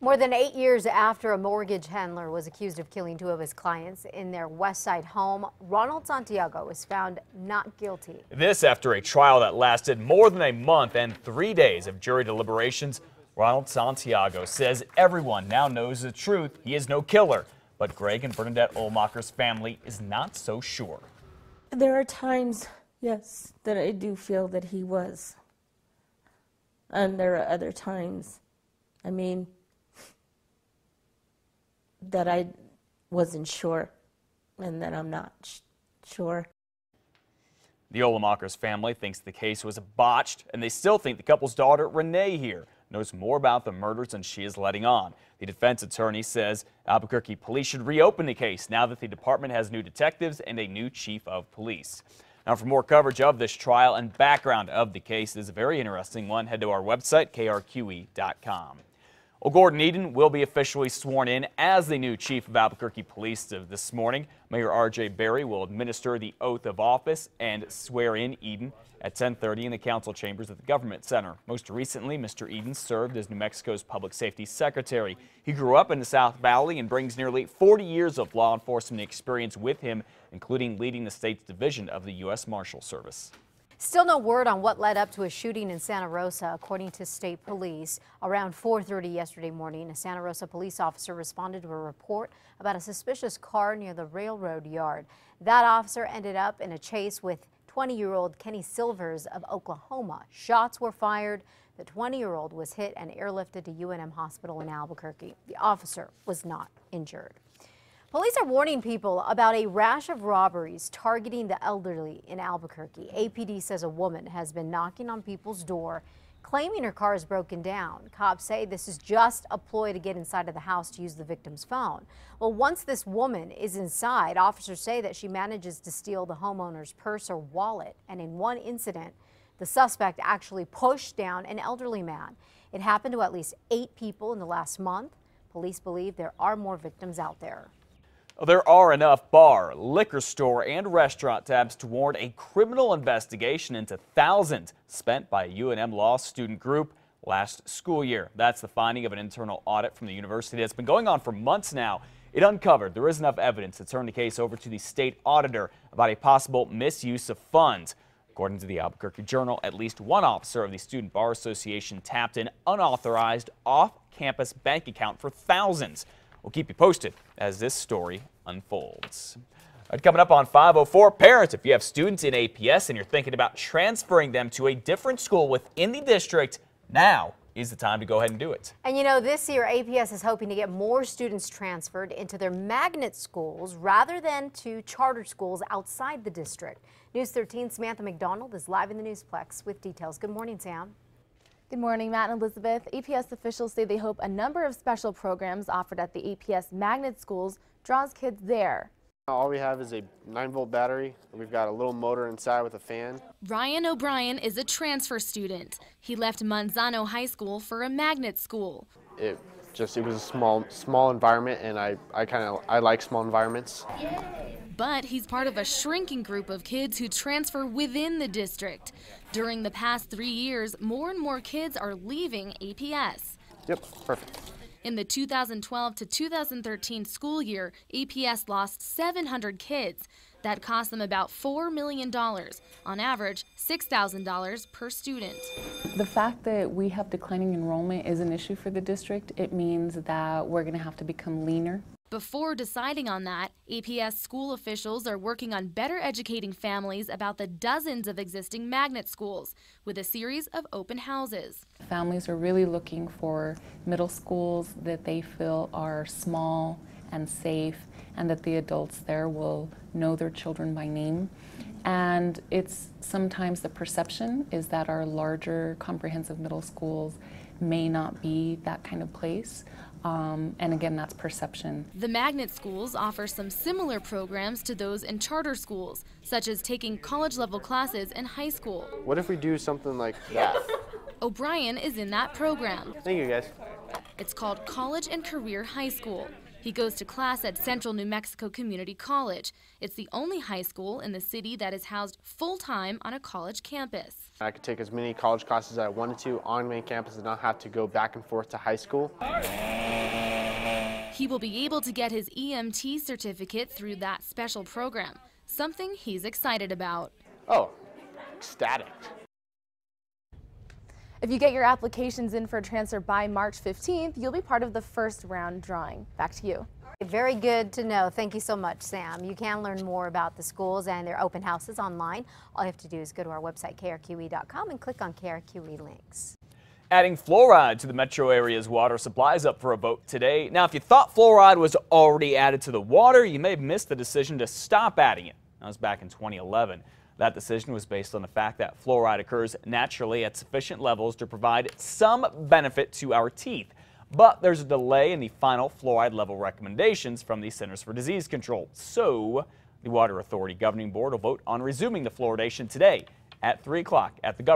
More than 8 years after a mortgage handler was accused of killing two of his clients in their West Side home, Ronald Santiago was found not guilty. This after a trial that lasted more than a month and 3 days of jury deliberations. Ronald Santiago says everyone now knows the truth. He is no killer. But Greg and Bernadette Olmacher's family is not so sure. There are times, yes, that I do feel that he was. And there are other times, that I wasn't sure and that I'm not sure. The Olmacher's family thinks the case was botched, and they still think the couple's daughter, Renee here, knows more about the murders than she is letting on. The defense attorney says Albuquerque police should reopen the case now that the department has new detectives and a new chief of police. Now, for more coverage of this trial and background of the case, this is a very interesting one. Head to our website, KRQE.com. Well, Gordon Eden will be officially sworn in as the new chief of Albuquerque Police this morning. Mayor R.J. Berry will administer the oath of office and swear in Eden at 10:30 in the council chambers at the Government Center. Most recently, Mr. Eden served as New Mexico's public safety secretary. He grew up in the South Valley and brings nearly 40 years of law enforcement experience with him, including leading the state's division of the U.S. Marshal Service. Still no word on what led up to a shooting in Santa Rosa, according to state police. Around 4:30 yesterday morning, a Santa Rosa police officer responded to a report about a suspicious car near the railroad yard. That officer ended up in a chase with 20-year-old Kenny Silvers of Oklahoma. Shots were fired. The 20-year-old was hit and airlifted to UNM Hospital in Albuquerque. The officer was not injured. Police are warning people about a rash of robberies targeting the elderly in Albuquerque. APD says a woman has been knocking on people's door, claiming her car is broken down. Cops say this is just a ploy to get inside of the house to use the victim's phone. Well, once this woman is inside, officers say that she manages to steal the homeowner's purse or wallet. And in one incident, the suspect actually pushed down an elderly man. It happened to at least 8 people in the last month. Police believe there are more victims out there. There are enough bar, liquor store, and restaurant tabs to warrant a criminal investigation into thousands spent by a UNM law student group last school year. That's the finding of an internal audit from the university that's been going on for months now. It uncovered there is enough evidence to turn the case over to the state auditor about a possible misuse of funds. According to the Albuquerque Journal, at least one officer of the Student Bar Association tapped an unauthorized off-campus bank account for thousands. We'll keep you posted as this story unfolds. Coming up on 504, parents, if you have students in APS and you're thinking about transferring them to a different school within the district, now is the time to go ahead and do it. And you know, this year APS is hoping to get more students transferred into their magnet schools rather than to charter schools outside the district. News 13's Samantha McDonald is live in the Newsplex with details. Good morning, Sam. Good morning, Matt and Elizabeth. APS officials say they hope a number of special programs offered at the APS Magnet Schools draws kids there. All we have is a 9-volt battery. We've got a little motor inside with a fan. Ryan O'Brien is a transfer student. He left Manzano High School for a magnet school. It was a small environment, and I like small environments. But he's part of a shrinking group of kids who transfer within the district. During the past 3 years, more and more kids are leaving APS. Yep, perfect. In the 2012 to 2013 school year, APS lost 700 kids. That cost them about $4 million, on average $6,000 per student. The fact that we have declining enrollment is an issue for the district. It means that we're going to have to become leaner. Before deciding on that, APS school officials are working on better educating families about the dozens of existing magnet schools with a series of open houses. Families are really looking for middle schools that they feel are small and safe, and that the adults there will know their children by name. And it's sometimes the perception is that our larger comprehensive middle schools may not be that kind of place. And again, that's perception. The magnet schools offer some similar programs to those in charter schools, such as taking college-level classes in high school. What if we do something like that? O'Brien is in that program. Thank you, guys. It's called College and Career High School. He goes to class at Central New Mexico Community College. It's the only high school in the city that is housed full-time on a college campus. I could take as many college classes as I wanted to on main campus and not have to go back and forth to high school. He will be able to get his EMT certificate through that special program, something he's excited about. Oh, ecstatic. If you get your applications in for transfer by March 15th, you'll be part of the first round drawing. Back to you. Very good to know. Thank you so much, Sam. You can learn more about the schools and their open houses online. All you have to do is go to our website, krqe.com, and click on KRQE links. Adding fluoride to the metro area's water supply is up for a vote today. Now, if you thought fluoride was already added to the water, you may have missed the decision to stop adding it. That was back in 2011. That decision was based on the fact that fluoride occurs naturally at sufficient levels to provide some benefit to our teeth. But there's a delay in the final fluoride level recommendations from the Centers for Disease Control. So the Water Authority Governing Board will vote on resuming the fluoridation today at 3 o'clock at the government.